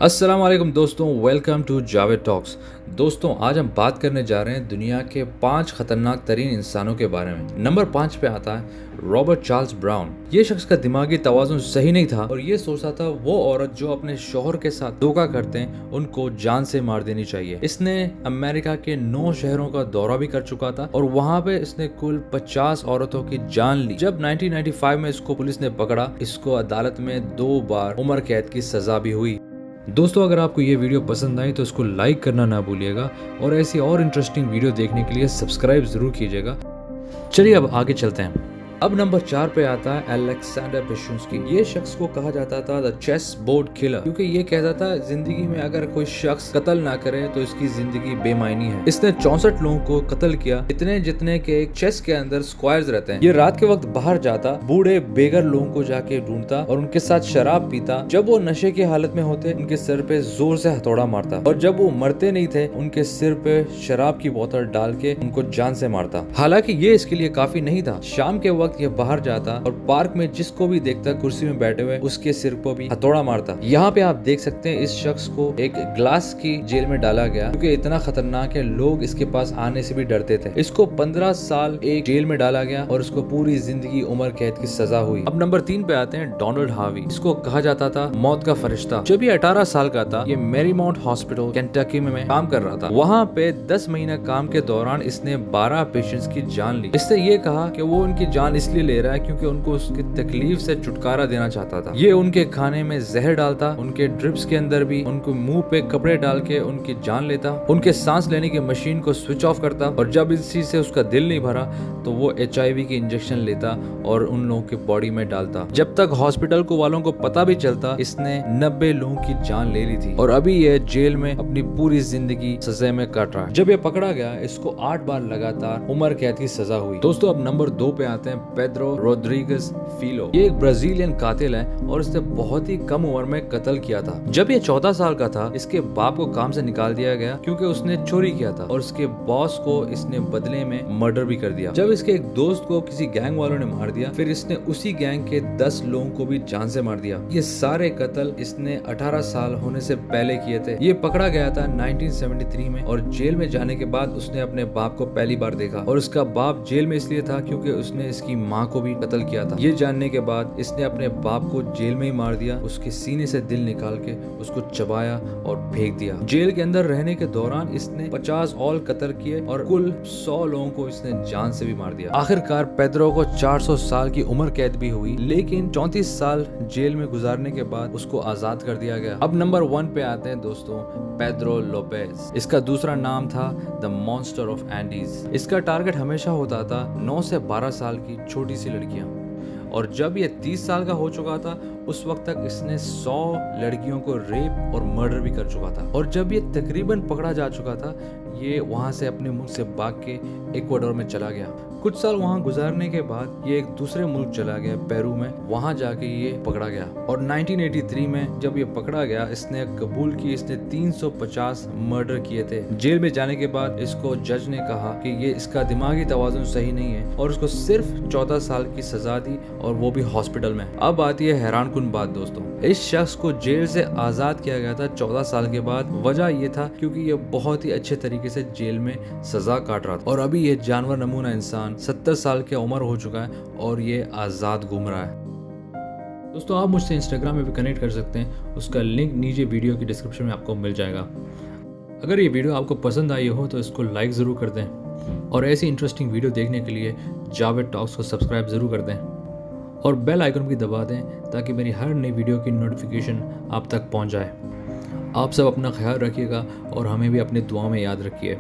अस्सलाम वालेकुम दोस्तों, वेलकम टू जावेद टॉक्स। दोस्तों, आज हम बात करने जा रहे हैं दुनिया के 5 खतरनाक तरीन इंसानों के बारे में। नंबर 5 पे आता है रॉबर्ट चार्ल्स ब्राउन। ये शख्स का दिमागी तवाज़ुन सही नहीं था और ये सोचता था वो औरत जो अपने शौहर के साथ धोखा करते हैं उनको जान से मार देनी चाहिए। इसने अमेरिका के 9 शहरों का दौरा भी कर चुका था और वहाँ पे इसने कुल 50 औरतों की जान ली। जब 1995 में इसको पुलिस ने पकड़ा, इसको अदालत में 2 बार उम्र कैद की सजा भी हुई। दोस्तों, अगर आपको ये वीडियो पसंद आई तो इसको लाइक करना ना भूलिएगा और ऐसी और इंटरेस्टिंग वीडियो देखने के लिए सब्सक्राइब जरूर कीजिएगा। चलिए अब आगे चलते हैं। अब नंबर 4 पे आता है अलेक्जेंडर पिशुनस्की। ये शख्स को कहा जाता था द चेस बोर्ड किलर, क्योंकि ये कहता था जिंदगी में अगर कोई शख्स कत्ल ना करे तो इसकी जिंदगी बेमायनी है। इसने 64 लोगों को कत्ल किया, इतने जितने के एक चेस के अंदर स्क्वायर्स रहते हैं। ये रात के वक्त बाहर जाता, बूढ़े बेघर लोगों को जाके ढूंढता और उनके साथ शराब पीता। जब वो नशे की हालत में होते उनके सिर पे जोर से हथौड़ा मारता और जब वो मरते नहीं थे उनके सिर पे शराब की बोतल डाल के उनको जान से मारता। हालांकि ये इसके लिए काफी नहीं था। शाम के वक्त ये बाहर जाता और पार्क में जिसको भी देखता कुर्सी में बैठे हुए उसके सिर को भी हथौड़ा मारता। यहाँ पे आप देख सकते हैं इस शख्स को एक ग्लास की जेल में डाला गया क्योंकि इतना खतरनाक है, लोग इसके पास आने से भी डरते थे। इसको 15 साल एक जेल में डाला गया और उसको पूरी जिंदगी उम्र कैद की सजा हुई। अब नंबर 3 पे आते हैं डोनाल्ड हार्वी। इसको कहा जाता था मौत का फरिश्ता। जब ये 18 साल का था, ये मैरीमाउंट हॉस्पिटल केंटकी में काम कर रहा था। वहाँ पे 10 महीना काम के दौरान इसने 12 पेशेंट्स की जान ली। इसने ये कहा कि वो उनकी जान इसलिए ले रहा है क्योंकि उनको उसकी तकलीफ से छुटकारा देना चाहता था। ये उनके खाने में जहर डालता, उनके ड्रिप्स के अंदर भी उनको मुंह पे कपड़े डाल के उनकी जान लेता, उनके सांस लेने की मशीन को स्विच ऑफ करता और जब इस चीज से उसका दिल नहीं भरा तो वो HIV की इंजेक्शन लेता और उन लोगों की बॉडी में डालता। जब तक हॉस्पिटल को वालों को पता भी चलता, इसने 90 लोगों की जान ले ली थी और अभी ये जेल में अपनी पूरी जिंदगी सजा में काट रहा है। जब ये पकड़ा गया, इसको 8 बार लगातार उम्र कैद की सजा हुई। दोस्तों, अब नंबर 2 पे आते हैं पेड्रो रोड्रिगेज फिलो। ये एक ब्राजीलियन कातिल है और इसने बहुत ही कम उम्र में कत्ल किया था। जब ये 14 साल का था, इसके बाप को काम से निकाल दिया गया क्योंकि उसने चोरी किया था और उसके बॉस को इसने बदले में मर्डर भी कर दिया। जब इसके एक दोस्त को किसी गैंग वालों ने मार दिया, फिर इसने उसी गैंग के 10 लोगों को भी जान से मार दिया। ये सारे कत्ल इसने 18 साल होने से पहले किए थे। ये पकड़ा गया था 1973 में और जेल में जाने के बाद उसने अपने बाप को पहली बार देखा और उसका बाप जेल में इसलिए था क्योंकि उसने इसकी माँ को भी कत्ल किया था। ये जानने के बाद इसने अपने बाप को जेल में ही मार दिया, उसके सीने से दिल निकाल के उसको चबाया और फेंक दिया। जेल के अंदर रहने के दौरान इसने 50 और कत्ल किए और कुल 100 लोगों को इसने जान से भी मार दिया। आखिरकार पेड्रो को 400 साल की उम्र कैद भी हुई, लेकिन 34 साल जेल में गुजारने के बाद उसको आजाद कर दिया गया। अब नंबर 1 पे आते हैं दोस्तों पेड्रो लोपेज। इसका दूसरा नाम था द मॉन्स्टर ऑफ एंडीज। इसका टारगेट हमेशा होता था 9 से 12 साल की छोटी सी लड़कियां और जब ये 30 साल का हो चुका था उस वक्त तक इसने 100 लड़कियों को रेप और मर्डर भी कर चुका था। और जब ये तकरीबन पकड़ा जा चुका था, ये वहां से अपने मुल्क से भाग के इक्वाडोर में चला गया। कुछ साल वहां गुजारने के बाद ये एक दूसरे मुल्क चला गया, पेरू में। वहां जाके ये पकड़ा गया और 1983 में जब ये पकड़ा गया, इसने कबूल की इसने 350 मर्डर किए थे। जेल में जाने के बाद इसको जज ने कहा कि ये इसका दिमागी तवाज़ुन सही नहीं है और उसको सिर्फ 14 साल की सजा दी और वो भी हॉस्पिटल में। अब आती है हैरानकुन बात दोस्तों, इस शख्स को जेल से आजाद किया गया था 14 साल के बाद। वजह ये था क्योंकि ये बहुत ही अच्छे तरीके से जेल में सजा काट रहा था और अभी ये जानवर नमूना इंसान 70 साल की उम्र हो चुका है और ये आजाद घूम रहा है। दोस्तों, आप मुझसे इंस्टाग्राम में भी कनेक्ट कर सकते हैं, उसका लिंक नीचे वीडियो की डिस्क्रिप्शन में आपको मिल जाएगा। अगर ये वीडियो आपको पसंद आई हो तो इसको लाइक ज़रूर कर दें और ऐसी इंटरेस्टिंग वीडियो देखने के लिए जावेद टॉक्स को सब्सक्राइब ज़रूर कर दें और बेल आइकन भी दबा दें ताकि मेरी हर नई वीडियो की नोटिफिकेशन आप तक पहुंच जाए। आप सब अपना ख्याल रखिएगा और हमें भी अपनी दुआ में याद रखिए।